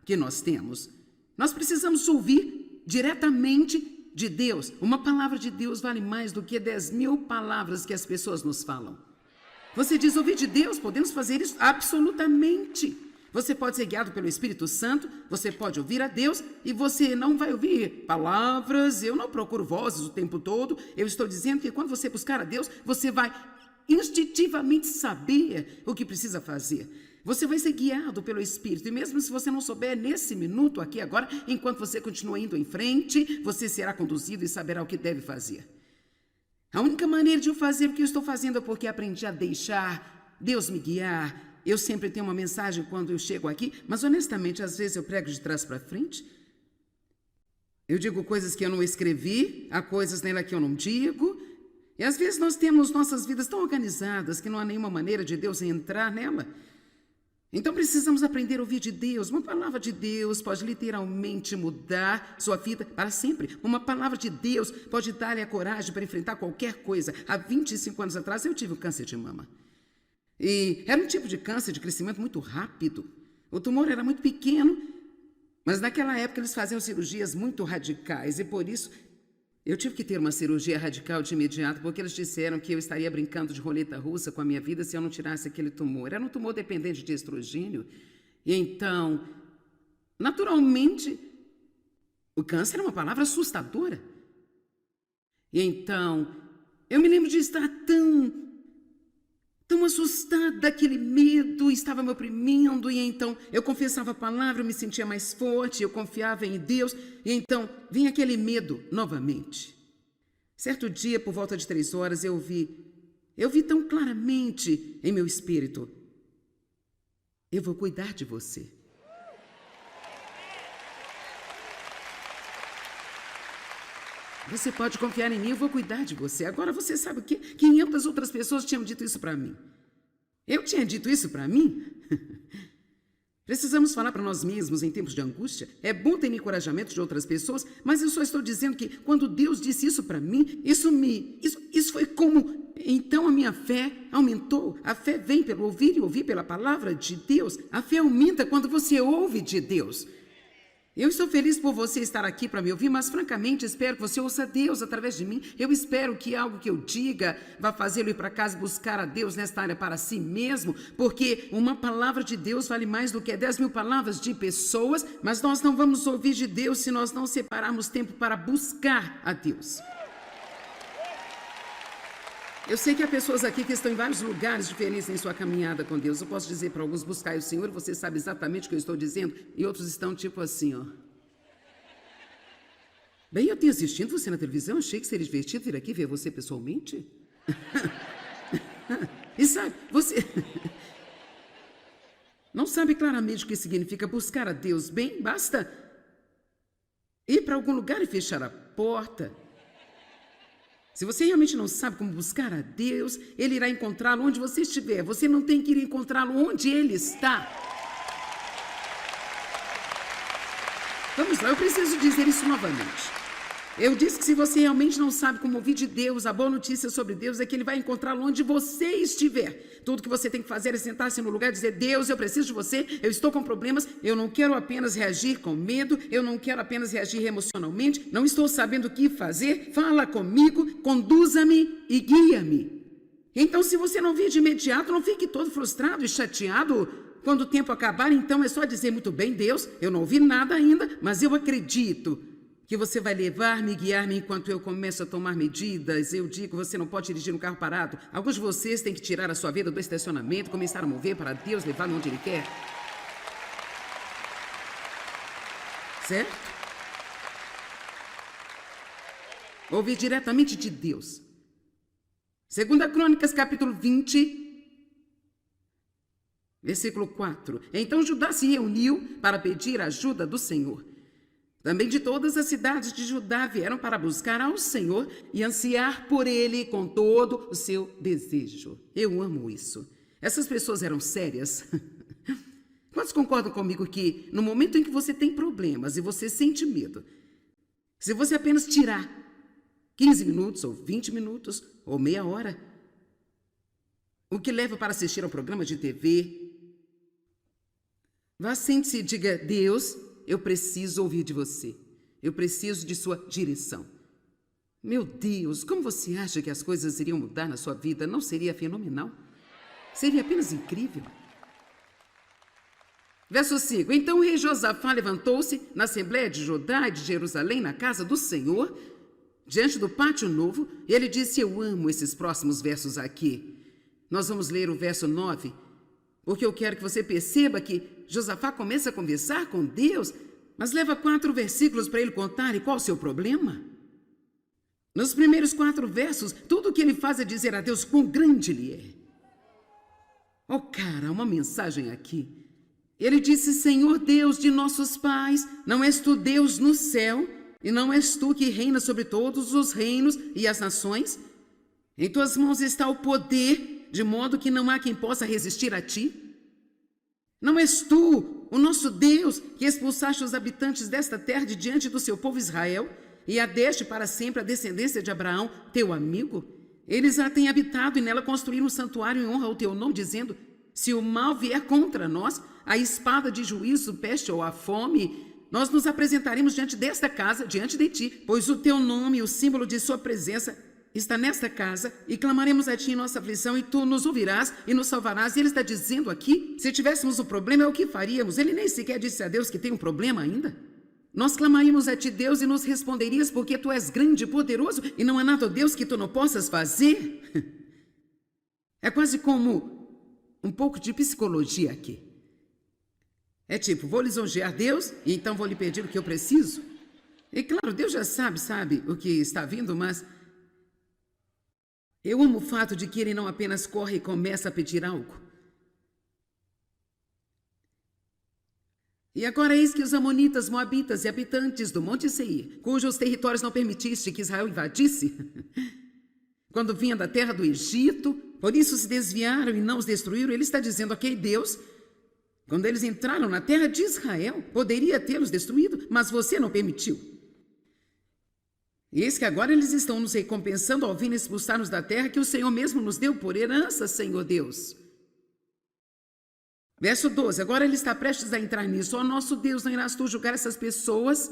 que nós temos. Nós precisamos ouvir diretamente de Deus. Uma palavra de Deus vale mais do que 10.000 palavras que as pessoas nos falam. Você diz ouvir de Deus, podemos fazer isso? Absolutamente. Você pode ser guiado pelo Espírito Santo, você pode ouvir a Deus e você não vai ouvir palavras. Eu não procuro vozes o tempo todo. Eu estou dizendo que quando você buscar a Deus, você vai instintivamente saber o que precisa fazer. Você vai ser guiado pelo Espírito. E mesmo se você não souber nesse minuto aqui agora, enquanto você continua indo em frente, você será conduzido e saberá o que deve fazer. A única maneira de eu fazer o que eu estou fazendo é porque aprendi a deixar Deus me guiar. Eu sempre tenho uma mensagem quando eu chego aqui, mas honestamente, às vezes eu prego de trás para frente. Eu digo coisas que eu não escrevi, há coisas nela que eu não digo. E às vezes nós temos nossas vidas tão organizadas que não há nenhuma maneira de Deus entrar nela. Então precisamos aprender a ouvir de Deus. Uma palavra de Deus pode literalmente mudar sua vida para sempre. Uma palavra de Deus pode dar-lhe a coragem para enfrentar qualquer coisa. Há 25 anos atrás eu tive um câncer de mama. E era um tipo de câncer de crescimento muito rápido. O tumor era muito pequeno, mas naquela época eles faziam cirurgias muito radicais e por isso eu tive que ter uma cirurgia radical de imediato, porque eles disseram que eu estaria brincando de roleta russa com a minha vida se eu não tirasse aquele tumor. Era um tumor dependente de estrogênio. E então, naturalmente, o câncer é uma palavra assustadora. E então, eu me lembro de estar tão assustada, aquele medo estava me oprimindo, e então eu confessava a palavra, eu me sentia mais forte, eu confiava em Deus, e então vinha aquele medo novamente. Certo dia, por volta de 3 horas, eu vi tão claramente em meu espírito: eu vou cuidar de você. Você pode confiar em mim, eu vou cuidar de você. Agora você sabe o quê? 500 outras pessoas tinham dito isso para mim. Eu tinha dito isso para mim? Precisamos falar para nós mesmos em tempos de angústia. É bom ter encorajamento de outras pessoas, mas eu só estou dizendo que quando Deus disse isso para mim, isso foi como... Então a minha fé aumentou. A fé vem pelo ouvir e ouvir pela palavra de Deus. A fé aumenta quando você ouve de Deus. Eu estou feliz por você estar aqui para me ouvir, mas francamente espero que você ouça Deus através de mim. Eu espero que algo que eu diga vá fazê-lo ir para casa buscar a Deus nesta área para si mesmo, porque uma palavra de Deus vale mais do que 10.000 palavras de pessoas, mas nós não vamos ouvir de Deus se nós não separarmos tempo para buscar a Deus. Eu sei que há pessoas aqui que estão em vários lugares diferentes em sua caminhada com Deus. Eu posso dizer para alguns: buscai o Senhor, você sabe exatamente o que eu estou dizendo, e outros estão tipo assim, ó. Bem, eu tenho assistido você na televisão, achei que seria divertido vir aqui ver você pessoalmente. E sabe, você não sabe claramente o que significa buscar a Deus. Bem, basta ir para algum lugar e fechar a porta. Se você realmente não sabe como buscar a Deus, Ele irá encontrá-lo onde você estiver. Você não tem que ir encontrá-lo onde Ele está. Vamos lá, eu preciso dizer isso novamente. Eu disse que se você realmente não sabe como ouvir de Deus, a boa notícia sobre Deus é que Ele vai encontrá-lo onde você estiver. Tudo que você tem que fazer é sentar-se no lugar e dizer: Deus, eu preciso de você, eu estou com problemas, eu não quero apenas reagir com medo, eu não quero apenas reagir emocionalmente, não estou sabendo o que fazer, fala comigo, conduza-me e guia-me. Então, se você não vir de imediato, não fique todo frustrado e chateado. Quando o tempo acabar, então é só dizer: muito bem, Deus, eu não ouvi nada ainda, mas eu acredito que você vai levar-me e guiar-me enquanto eu começo a tomar medidas. Eu digo: você não pode dirigir um carro parado. Alguns de vocês têm que tirar a sua vida do estacionamento, começar a mover para Deus levar-me onde Ele quer. Certo? Ouvir diretamente de Deus. 2 Crônicas, capítulo 20, versículo 4. Então Judá se reuniu para pedir a ajuda do Senhor. Também de todas as cidades de Judá vieram para buscar ao Senhor e ansiar por Ele com todo o seu desejo. Eu amo isso. Essas pessoas eram sérias. Quantos concordam comigo que no momento em que você tem problemas e você sente medo, se você apenas tirar 15 minutos ou 20 minutos ou meia hora, o que leva para assistir ao programa de TV, vá, sente-se e diga: Deus, eu preciso ouvir de você. Eu preciso de sua direção. Meu Deus, como você acha que as coisas iriam mudar na sua vida? Não seria fenomenal? Seria apenas incrível. Verso 5. Então o rei Josafá levantou-se na Assembleia de Judá e de Jerusalém, na casa do Senhor, diante do pátio novo, e ele disse: eu amo esses próximos versos aqui. Nós vamos ler o verso 9, porque eu quero que você perceba que Josafá começa a conversar com Deus, mas leva 4 versículos para ele contar. E qual o seu problema? Nos primeiros 4 versos, tudo o que ele faz é dizer a Deus quão grande Ele é. Oh, cara, uma mensagem aqui. Ele disse: Senhor Deus de nossos pais, não és tu Deus no céu, e não és tu que reina sobre todos os reinos e as nações? Em tuas mãos está o poder, de modo que não há quem possa resistir a ti. Não és tu, o nosso Deus, que expulsaste os habitantes desta terra de diante do seu povo Israel, e a deste para sempre a descendência de Abraão, teu amigo? Eles a têm habitado e nela construíram um santuário em honra ao teu nome, dizendo: se o mal vier contra nós, a espada de juízo, peste ou a fome, nós nos apresentaremos diante desta casa, diante de ti, pois o teu nome e o símbolo de sua presença está nesta casa, e clamaremos a ti em nossa aflição, e tu nos ouvirás e nos salvarás. E ele está dizendo aqui: se tivéssemos um problema, é o que faríamos? Ele nem sequer disse a Deus que tem um problema ainda. Nós clamaríamos a ti, Deus, e nos responderias, porque tu és grande e poderoso, e não há nada, Deus, que tu não possas fazer. É quase como um pouco de psicologia aqui. É tipo, vou lisonjear Deus e então vou lhe pedir o que eu preciso. E claro, Deus já sabe o que está vindo, mas eu amo o fato de que ele não apenas corre e começa a pedir algo. E agora eis que os amonitas, moabitas e habitantes do Monte Seir, cujos territórios não permitiste que Israel invadisse, quando vinha da terra do Egito, por isso se desviaram e não os destruíram, ele está dizendo, ok, Deus, quando eles entraram na terra de Israel, poderia tê-los destruído, mas você não permitiu. E eis que agora eles estão nos recompensando ao vir expulsar-nos da terra que o Senhor mesmo nos deu por herança, Senhor Deus. Verso 12, agora ele está prestes a entrar nisso. Ó nosso Deus, não irás tu julgar essas pessoas?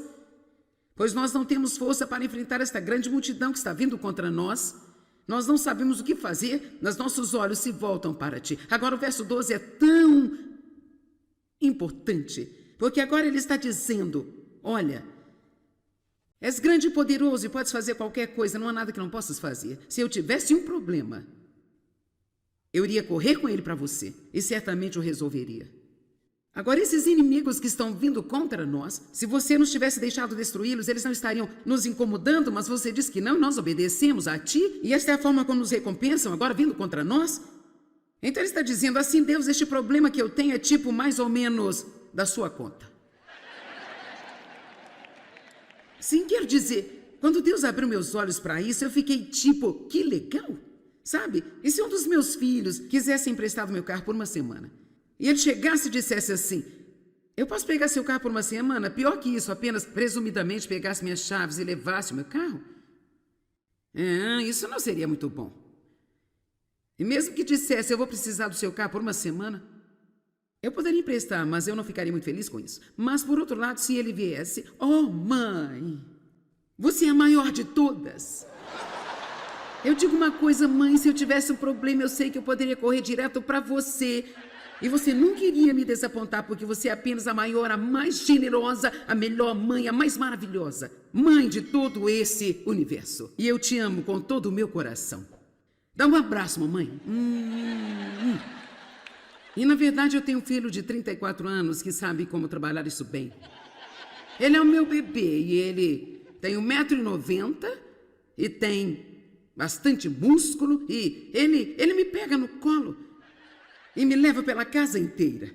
Pois nós não temos força para enfrentar esta grande multidão que está vindo contra nós. Nós não sabemos o que fazer, mas nossos olhos se voltam para ti. Agora o verso 12 é tão importante, porque agora ele está dizendo, olha, és grande e poderoso e podes fazer qualquer coisa, não há nada que não possas fazer. Se eu tivesse um problema, eu iria correr com ele para você e certamente o resolveria. Agora, esses inimigos que estão vindo contra nós, se você nos tivesse deixado destruí-los, eles não estariam nos incomodando, mas você diz que não, nós obedecemos a ti, e esta é a forma como nos recompensam, agora vindo contra nós? Então ele está dizendo assim, Deus, este problema que eu tenho é tipo mais ou menos da sua conta. Sim, quero dizer, quando Deus abriu meus olhos para isso, eu fiquei tipo, que legal. Sabe, e se um dos meus filhos quisesse emprestar o meu carro por uma semana, e ele chegasse e dissesse assim, eu posso pegar seu carro por uma semana? Pior que isso, apenas presumidamente pegasse minhas chaves e levasse o meu carro? Isso não seria muito bom. E mesmo que dissesse, eu vou precisar do seu carro por uma semana, eu poderia emprestar, mas eu não ficaria muito feliz com isso. Mas, por outro lado, se ele viesse, oh mãe, você é a maior de todas. Eu digo uma coisa, mãe, se eu tivesse um problema, eu sei que eu poderia correr direto para você. E você nunca iria me desapontar, porque você é apenas a maior, a mais generosa, a melhor mãe, a mais maravilhosa. Mãe de todo esse universo. E eu te amo com todo o meu coração. Dá um abraço, mamãe. E na verdade eu tenho um filho de 34 anos que sabe como trabalhar isso bem. Ele é o meu bebê e ele tem 1,90 m e tem bastante músculo e ele me pega no colo e me leva pela casa inteira.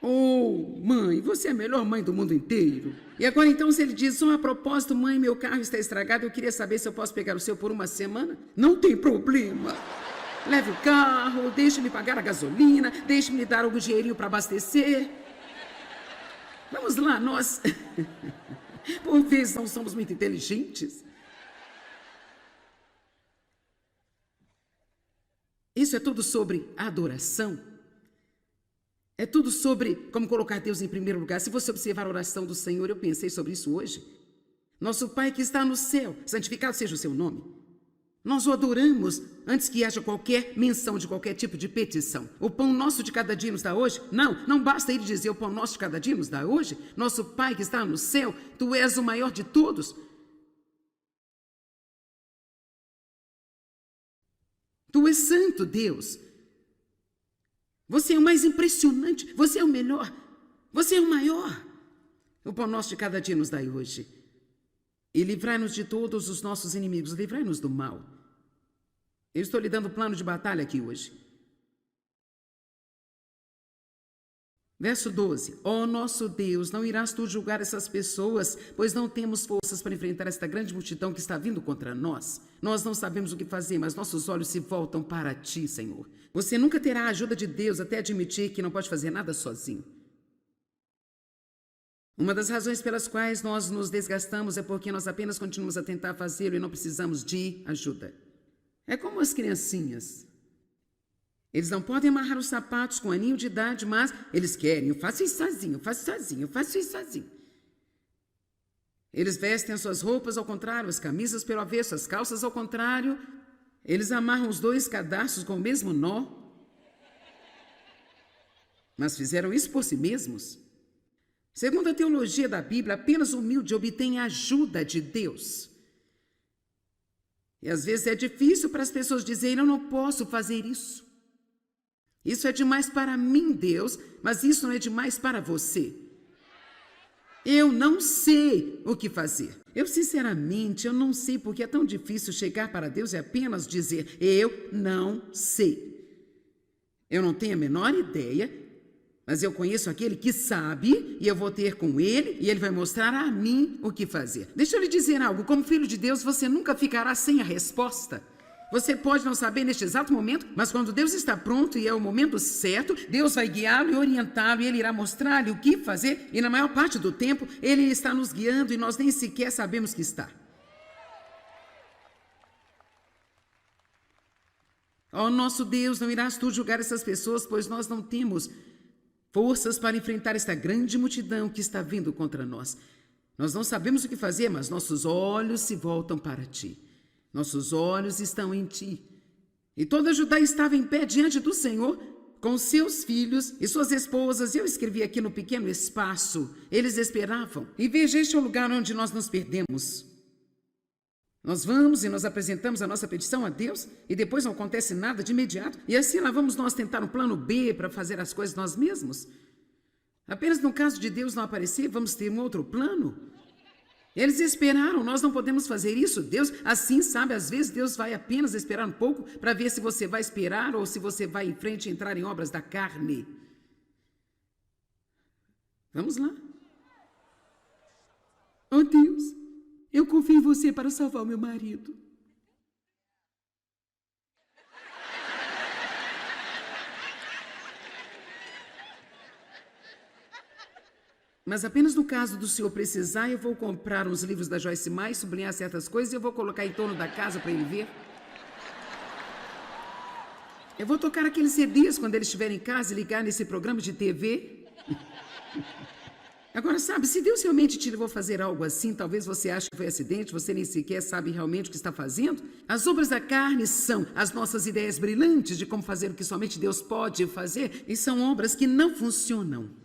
Oh, mãe, você é a melhor mãe do mundo inteiro. E agora então se ele diz, a propósito, mãe, meu carro está estragado, eu queria saber se eu posso pegar o seu por uma semana. Não tem problema. Leve o carro, deixe-me pagar a gasolina, deixe-me lhe dar algum dinheirinho para abastecer. Vamos lá, nós, por vezes, não somos muito inteligentes. Isso é tudo sobre adoração. É tudo sobre como colocar Deus em primeiro lugar. Se você observar a oração do Senhor, eu pensei sobre isso hoje. Nosso Pai que está no céu, santificado seja o seu nome. Nós o adoramos antes que haja qualquer menção de qualquer tipo de petição. O pão nosso de cada dia nos dá hoje? Não basta ele dizer o pão nosso de cada dia nos dá hoje. Nosso Pai que está no céu, tu és o maior de todos. Tu és santo, Deus. Você é o mais impressionante, você é o melhor, você é o maior. O pão nosso de cada dia nos dai hoje. E livrai-nos de todos os nossos inimigos, livrai-nos do mal. Eu estou lhe dando plano de batalha aqui hoje. Verso 12. Ó nosso Deus, não irás tu julgar essas pessoas, pois não temos forças para enfrentar esta grande multidão que está vindo contra nós. Nós não sabemos o que fazer, mas nossos olhos se voltam para ti, Senhor. Você nunca terá a ajuda de Deus até admitir que não pode fazer nada sozinho. Uma das razões pelas quais nós nos desgastamos é porque nós apenas continuamos a tentar fazê-lo e não precisamos de ajuda. É como as criancinhas. Eles não podem amarrar os sapatos com um aninho de idade, mas eles querem. Eu faço isso sozinho, eu faço sozinho, eu faço isso sozinho. Eles vestem as suas roupas ao contrário, as camisas pelo avesso, as calças ao contrário. Eles amarram os dois cadarços com o mesmo nó. Mas fizeram isso por si mesmos. Segundo a teologia da Bíblia, apenas o humilde obtém a ajuda de Deus. E às vezes é difícil para as pessoas dizerem, eu não posso fazer isso. Isso é demais para mim, Deus, mas isso não é demais para você. Eu não sei o que fazer. Sinceramente, eu não sei porque é tão difícil chegar para Deus e apenas dizer, eu não sei. Eu não tenho a menor ideia, mas eu conheço aquele que sabe e eu vou ter com ele e ele vai mostrar a mim o que fazer. Deixa eu lhe dizer algo, como filho de Deus, você nunca ficará sem a resposta. Você pode não saber neste exato momento, mas quando Deus está pronto e é o momento certo, Deus vai guiá-lo e orientá-lo e Ele irá mostrar-lhe o que fazer e na maior parte do tempo Ele está nos guiando e nós nem sequer sabemos que está. Ó nosso Deus, não irás tu julgar essas pessoas, pois nós não temos forças para enfrentar esta grande multidão que está vindo contra nós. Nós não sabemos o que fazer, mas nossos olhos se voltam para ti. Nossos olhos estão em ti. E toda Judá estava em pé diante do Senhor, com seus filhos e suas esposas. Eu escrevi aqui no pequeno espaço. Eles esperavam. E veja, este é o lugar onde nós nos perdemos. Nós vamos e nós apresentamos a nossa petição a Deus e depois não acontece nada de imediato. E assim lá vamos nós tentar um plano B para fazer as coisas nós mesmos. Apenas no caso de Deus não aparecer, vamos ter um outro plano. Eles esperaram, nós não podemos fazer isso. Deus, assim sabe, às vezes Deus vai apenas esperar um pouco para ver se você vai esperar ou se você vai em frente e entrar em obras da carne. Vamos lá. Oh Deus, eu confio em você para salvar o meu marido. Mas apenas no caso do senhor precisar, eu vou comprar uns livros da Joyce Meyer, sublinhar certas coisas e eu vou colocar em torno da casa para ele ver. Eu vou tocar aqueles CDs quando ele estiver em casa e ligar nesse programa de TV. Agora, sabe, se Deus realmente te levou a fazer algo assim, talvez você ache que foi acidente, você nem sequer sabe realmente o que está fazendo. As obras da carne são as nossas ideias brilhantes de como fazer o que somente Deus pode fazer, e são obras que não funcionam.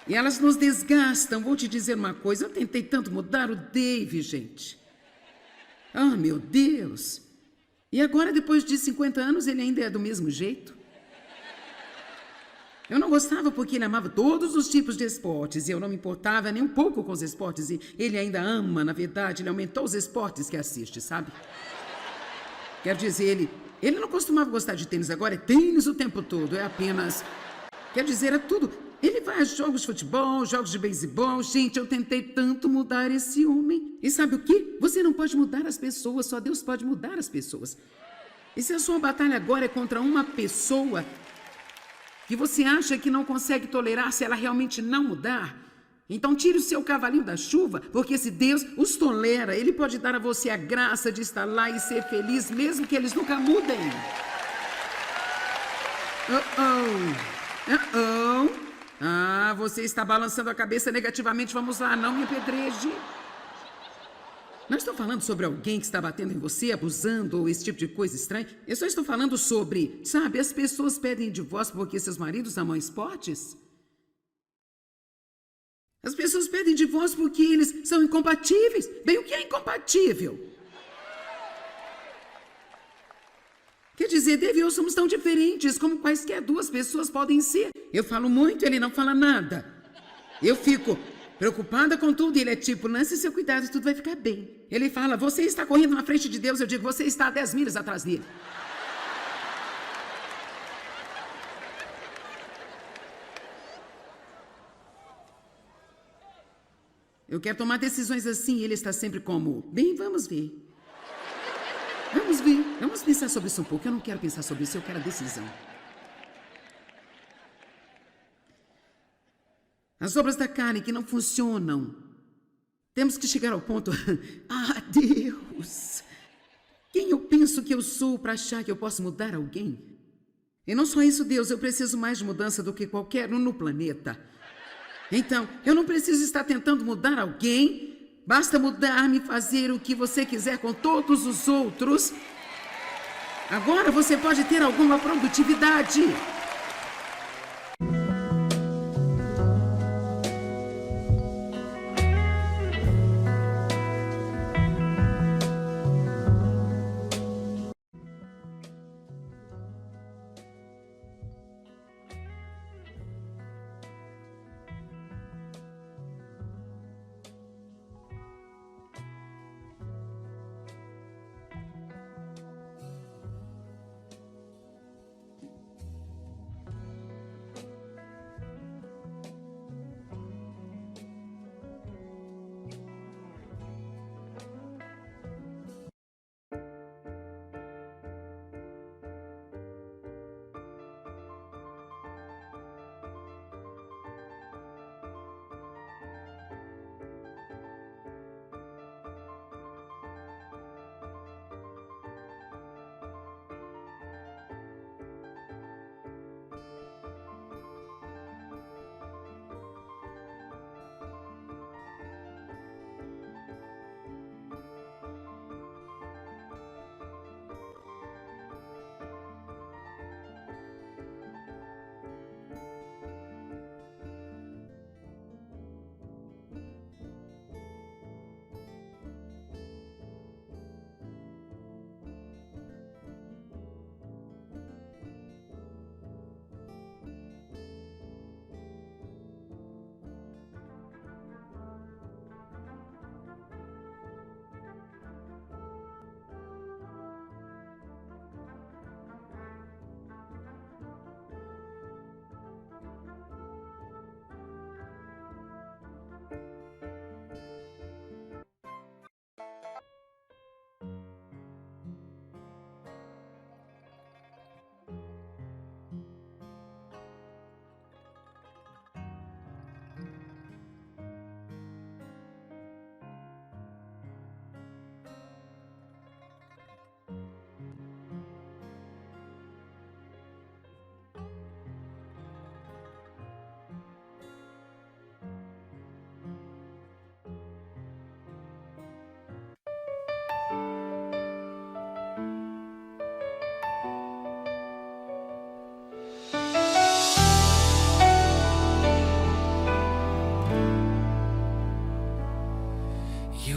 E elas nos desgastam. Vou te dizer uma coisa, eu tentei tanto mudar o Dave, gente. Ah, meu Deus. E agora, depois de 50 anos, ele ainda é do mesmo jeito. Eu não gostava porque ele amava todos os tipos de esportes e eu não me importava nem um pouco com os esportes. E ele ainda ama, na verdade, ele aumentou os esportes que assiste, sabe? Quer dizer, ele não costumava gostar de tênis, agora é tênis o tempo todo, é apenas... Quer dizer, é tudo... Ele vai a jogos de futebol, jogos de beisebol. Gente, eu tentei tanto mudar esse homem. E sabe o quê? Você não pode mudar as pessoas, só Deus pode mudar as pessoas. E se a sua batalha agora é contra uma pessoa que você acha que não consegue tolerar se ela realmente não mudar, então tire o seu cavalinho da chuva, porque se Deus os tolera, Ele pode dar a você a graça de estar lá e ser feliz, mesmo que eles nunca mudem. Ah, você está balançando a cabeça negativamente. Vamos lá, não me apedreje. Não estou falando sobre alguém que está batendo em você, abusando ou esse tipo de coisa estranha. Eu só estou falando sobre, sabe, as pessoas pedem divórcio porque seus maridos amam esportes. As pessoas pedem divórcio porque eles são incompatíveis. Bem, o que é incompatível? Quer dizer, Dave e eu somos tão diferentes como quaisquer duas pessoas podem ser. Eu falo muito, ele não fala nada. Eu fico preocupada com tudo e ele é tipo, lance seu cuidado, tudo vai ficar bem. Ele fala, você está correndo na frente de Deus. Eu digo, você está a 10 milhas atrás dele. Eu quero tomar decisões assim e ele está sempre como, bem, vamos ver. Vamos ver, vamos pensar sobre isso um pouco. Eu não quero pensar sobre isso, eu quero a decisão. As obras da carne que não funcionam. Temos que chegar ao ponto, ah, Deus, quem eu penso que eu sou para achar que eu posso mudar alguém? E não só isso, Deus, eu preciso mais de mudança do que qualquer um no planeta. Então, eu não preciso estar tentando mudar alguém. Basta mudar-me e fazer o que você quiser com todos os outros. Agora você pode ter alguma produtividade.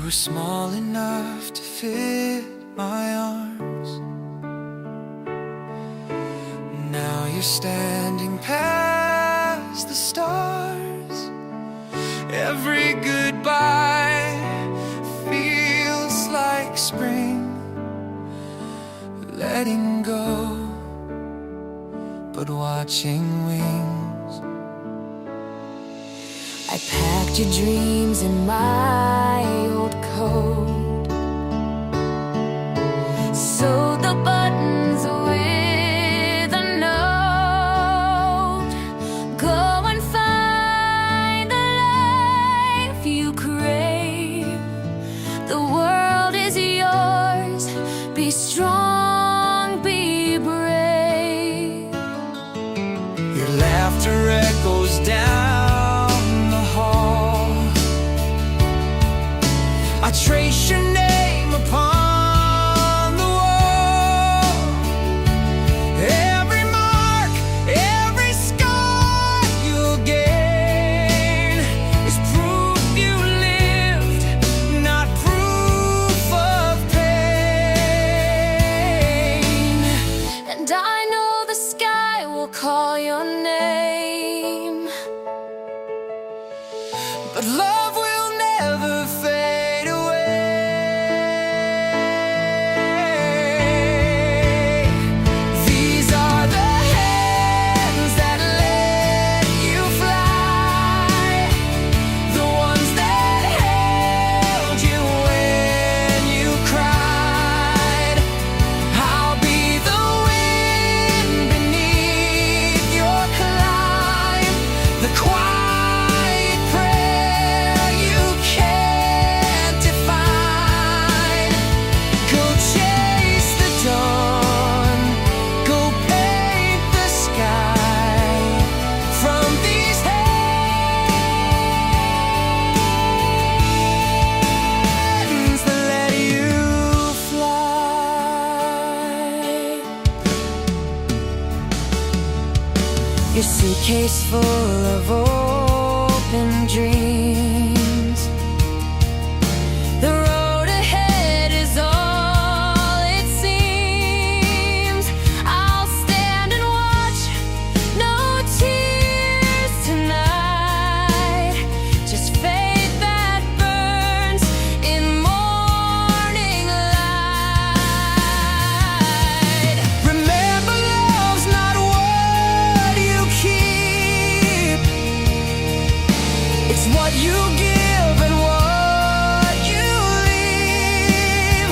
were small enough to fit my arms. Now you're standing past the stars. Every goodbye feels like spring. Letting go, but watching wings. I packed your dreams in my old coat, sewed the buttons with a note. Go and find the life you crave. The world is yours. Be strong, be brave. Your laughter echoes down the hall. I trace your name upon the wall. Every mark, every scar you'll gain is proof you lived, not proof of pain. And I know the sky will call your name, but love will never fade away. These are the hands that let you fly, the ones that held you when you cried. I'll be the wind beneath your climb, the quiet prayer you can't define. Go chase the dawn, go paint the sky from these hands that let you fly. Your suitcase full of open dreams. The road ahead is all it seems. I'll stand and watch, no tears tonight. Just faith that burns in morning light. Remember, love's not what you keep, it's what you give and what you leave.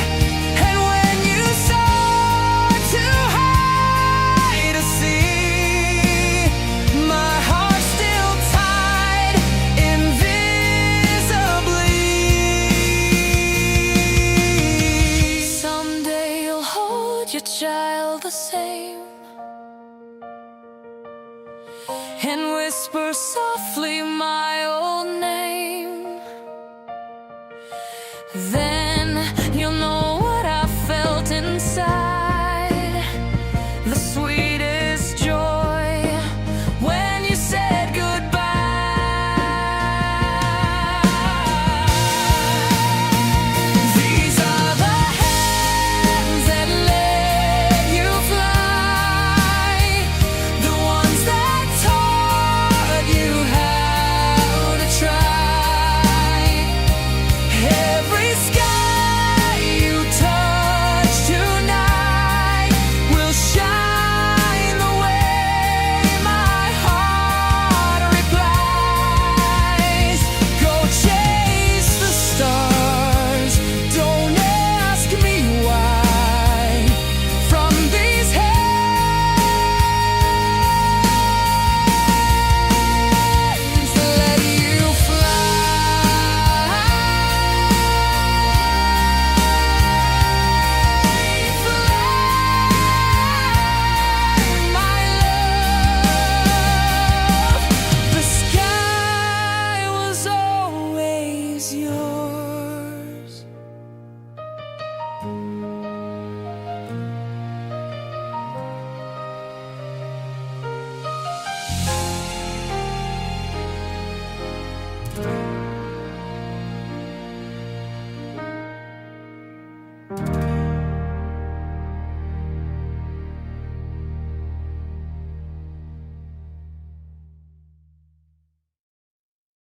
And when you soar too high to see, my heart's still tied invisibly. Someday you'll hold your child the same and whisper softly, my